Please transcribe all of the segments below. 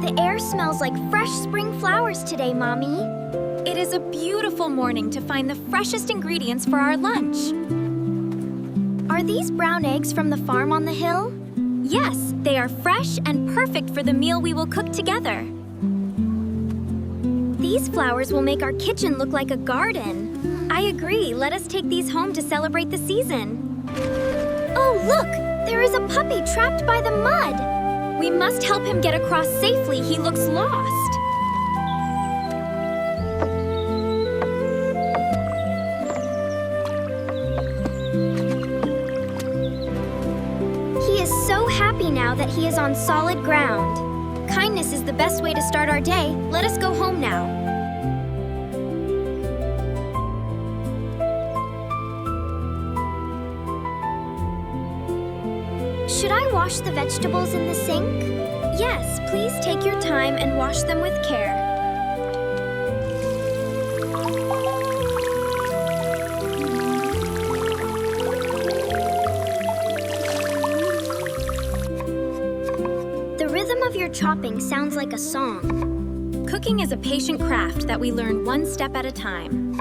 The air smells like fresh spring flowers today, Mommy. It is a beautiful morning to find the freshest ingredients for our lunch. Are these brown eggs from the farm on the hill? Yes, they are fresh and perfect for the meal we will cook together. These flowers will make our kitchen look like a garden. I agree. Let us take these home to celebrate the season. Oh, look! There is a puppy trapped by the mud. We must help him get across safely. He looks lost. He is so happy now that he is on solid ground. Kindness is the best way to start our day. Let us go home now. Should I wash the vegetables in the sink? Yes, please take your time and wash them with care. The rhythm of your chopping sounds like a song. Cooking is a patient craft that we learn one step at a time.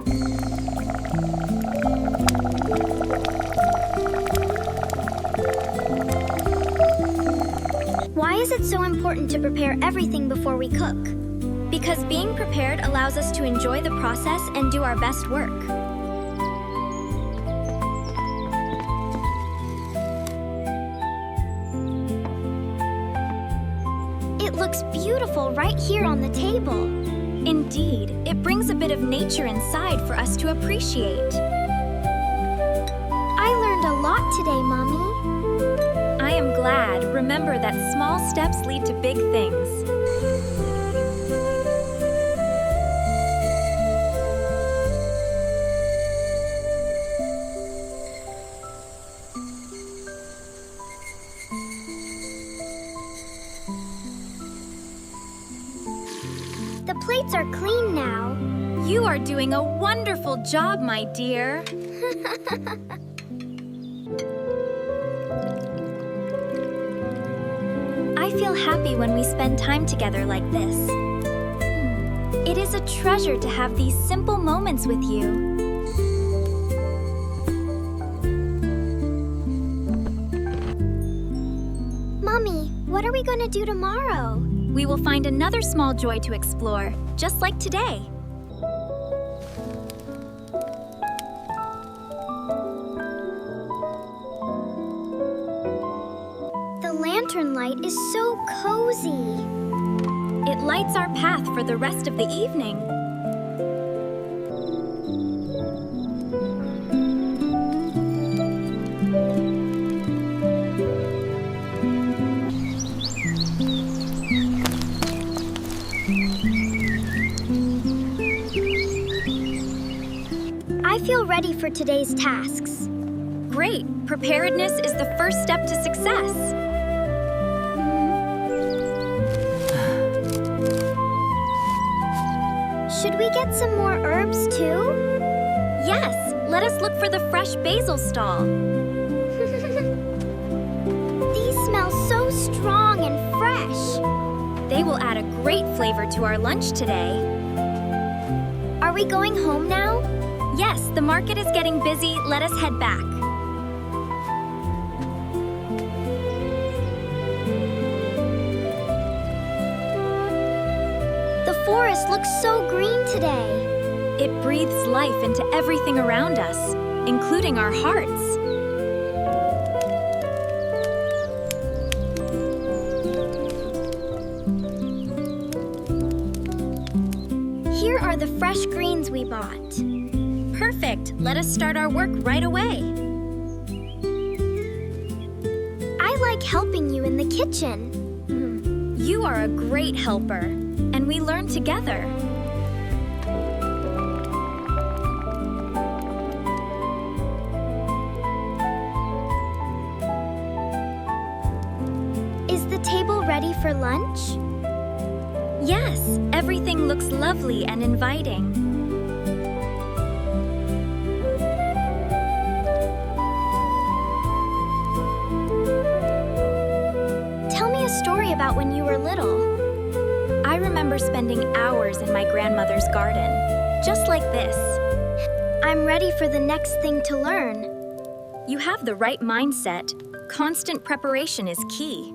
Why is it so important to prepare everything before we cook? Because being prepared allows us to enjoy the process and do our best work. It looks beautiful right here on the table. Indeed, it brings a bit of nature inside for us to appreciate. I learned a lot today, Mommy. I am glad. Remember that small steps lead to big things. The plates are clean now. You are doing a wonderful job, my dear. I feel happy when we spend time together like this. It is a treasure to have these simple moments with you. Mommy, what are we going to do tomorrow? We will find another small joy to explore, just like today. The lantern light is so cozy. It lights our path for the rest of the evening. I feel ready for today's tasks. Great! Preparedness is the first step to success. Should we get some more herbs too? Yes, let us look for the fresh basil stall. These smell so strong and fresh. They will add a great flavor to our lunch today. Are we going home now? Yes, the market is getting busy. Let us head back. The forest looks so green today. It breathes life into everything around us, including our hearts. Here are the fresh greens we bought. Perfect. Let us start our work right away. I like helping you in the kitchen. You are a great helper, and we learn together. Is the table ready for lunch? Yes, everything looks lovely and inviting. Tell me a story about when you were little. remember spending hours in my grandmother's garden, just like this. I'm ready for the next thing to learn. You have the right mindset. Constant preparation is key.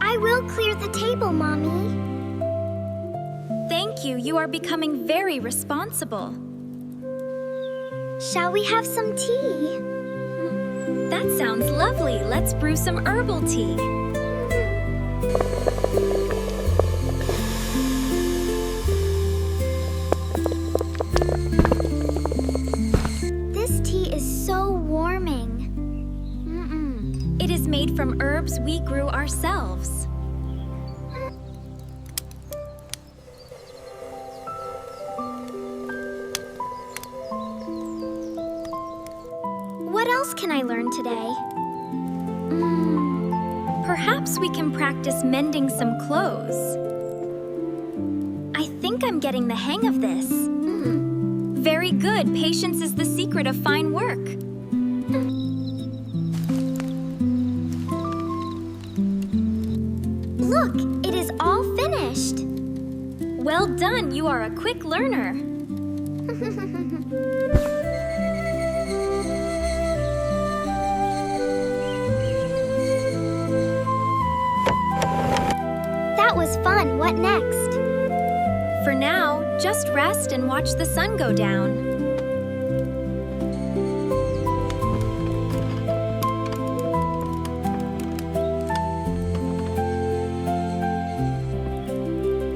I will clear the table, Mommy. Thank you. You are becoming very responsible. Shall we have some tea? That sounds lovely. Let's brew some herbal tea. This tea is so warming. It is made from herbs we grew ourselves. What else can I learn today? Perhaps we can practice mending some clothes. I think I'm getting the hang of this. Very good. Patience is the secret of fine work. Look, it is all finished. Well done. You are a quick learner. That was fun. What next? For now, just rest and watch the sun go down.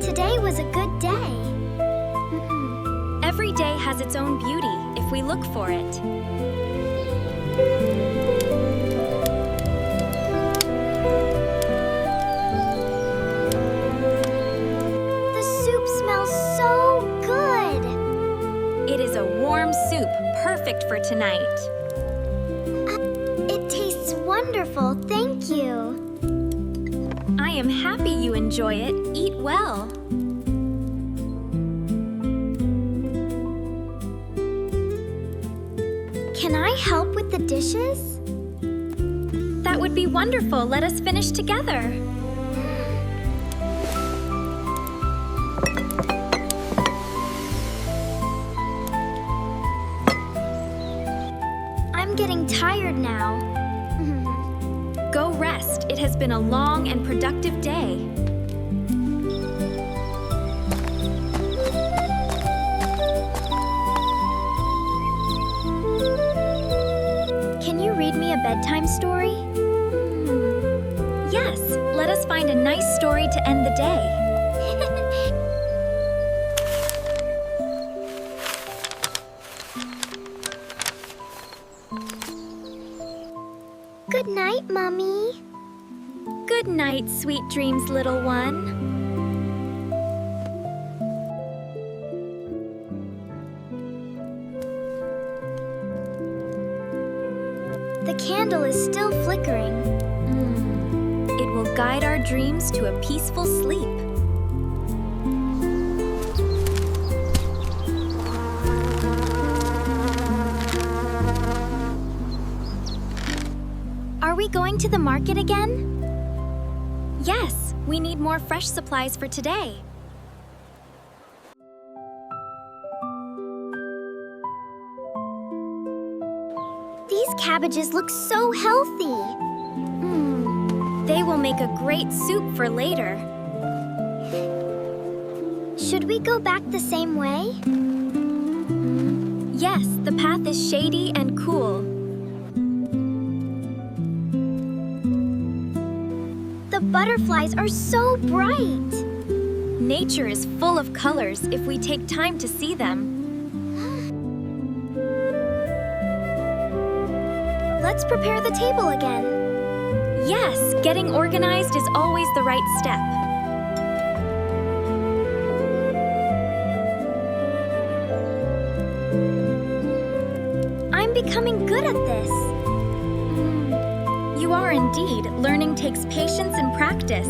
Today was a good day. Every day has its own beauty if we look for it. The soup smells so good. It is a warm soup, perfect for tonight. It tastes wonderful. Thank you. I am happy you enjoy it. Eat well. Can I help with the dishes? That would be wonderful. Let us finish together. I'm getting tired now. Go rest. It has been a long and productive day. Can you read me a bedtime story? Yes, let us find a nice story to end the day. Good night, Mommy. Good night, sweet dreams, little one. The candle is still flickering. It will guide our dreams to a peaceful sleep. Are we going to the market again? Yes, we need more fresh supplies for today. These cabbages look so healthy. They will make a great soup for later. Should we go back the same way? Yes, the path is shady and cool. The butterflies are so bright. Nature is full of colors if we take time to see them. Let's prepare the table again. Yes, getting organized is always the right step. I'm becoming good at this. You are indeed. Learning takes patience and practice.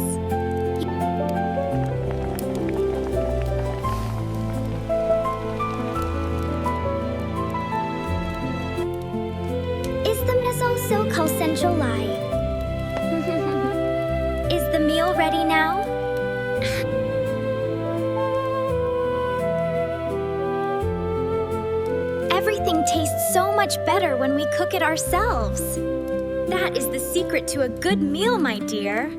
Is the miso so essential lie? Everything tastes so much better when we cook it ourselves. That is the secret to a good meal, my dear.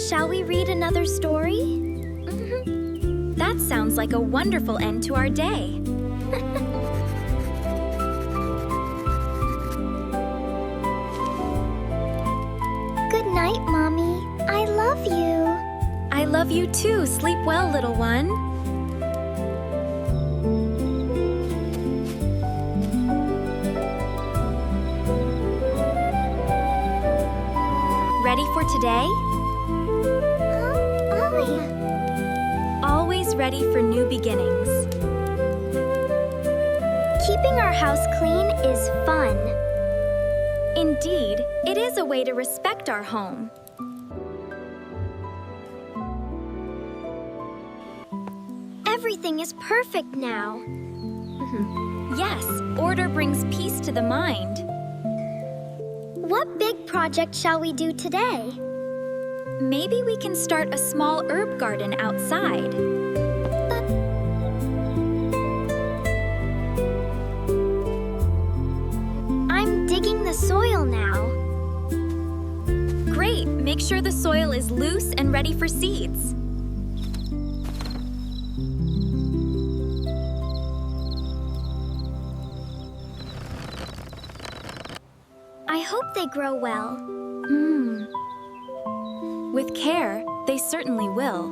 Shall we read another story? That sounds like a wonderful end to our day. Good night, Mommy. I love you. I love you too. Sleep well, little one. Ready for today? Oh, yeah. Always ready for new beginnings. Keeping our house clean is fun. Indeed, it is a way to respect our home. Everything is perfect now. Yes, order brings peace to the mind. What big project shall we do today? Maybe we can start a small herb garden outside. I'm digging the soil now. Great! Make sure the soil is loose and ready for seeds. I hope they grow well. With care, they certainly will.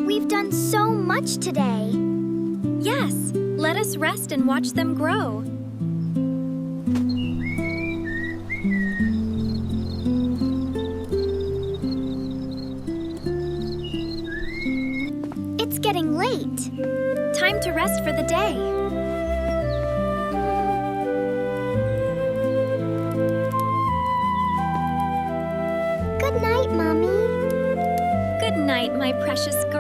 We've done so much today. Yes, let us rest and watch them grow. It's getting late. Time to rest for the day. Good night, Mommy. Good night, my precious girl.